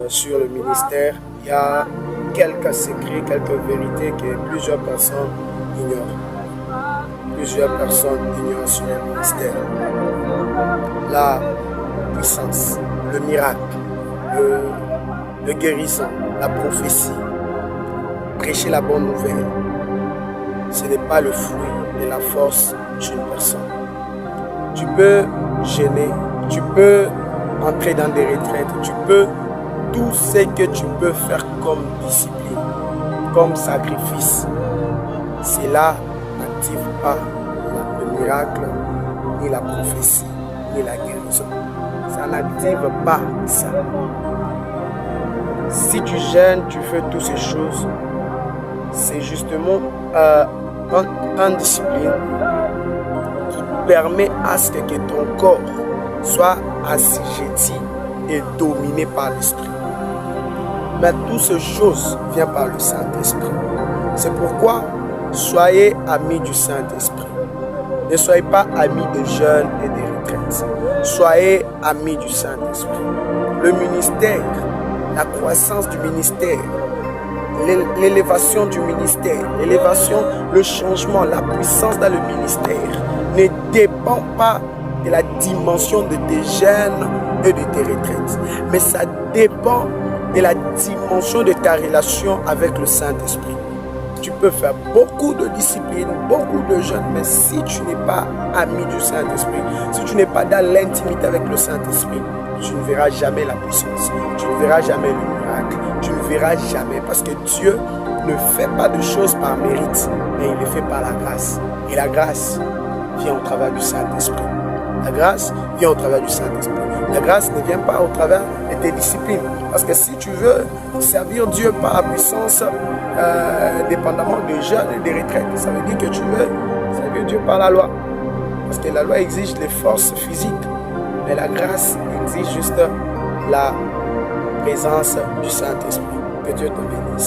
Sur le ministère, il y a quelques secrets, quelques vérités que plusieurs personnes ignorent. Plusieurs personnes ignorent sur le ministère. La puissance, le miracle, le guérison, la prophétie, prêcher la bonne nouvelle, ce n'est pas le fruit de la force d'une personne. Tu peux gêner, tu peux entrer dans des retraites, tu peux tout ce que tu peux faire comme discipline, comme sacrifice. Cela n'active pas le miracle, ni la prophétie, ni la guérison. Ça n'active pas ça. Si tu gênes, tu fais toutes ces choses, c'est justement une discipline qui permet à ce que ton corps soit assujetti et dominé par l'esprit. Mais toutes ces choses viennent par le Saint-Esprit. C'est pourquoi soyez amis du Saint-Esprit. Ne soyez pas amis de jeunes et des retraites. Soyez amis du Saint-Esprit. Le ministère, la croissance du ministère, l'élévation du ministère, le changement, la puissance dans le ministère ne dépend pas de la dimension de tes jeunes et de tes retraites. Mais ça dépend de la dimension de ta relation avec le Saint-Esprit. Tu peux faire beaucoup de discipline, beaucoup de jeûnes, mais si tu n'es pas ami du Saint-Esprit, si tu n'es pas dans l'intimité avec le Saint-Esprit, tu ne verras jamais la puissance, tu ne verras jamais le miracle, tu ne verras jamais, parce que Dieu ne fait pas de choses par mérite, mais il le fait par la grâce. Et la grâce vient au travers du Saint-Esprit. La grâce vient au travers du Saint-Esprit. La grâce ne vient pas au travers de tes disciplines. Parce que si tu veux servir Dieu par la puissance, dépendamment des jeunes et des retraites, ça veut dire que tu veux servir Dieu par la loi. Parce que la loi exige les forces physiques. Mais la grâce exige juste la présence du Saint-Esprit. Que Dieu te bénisse.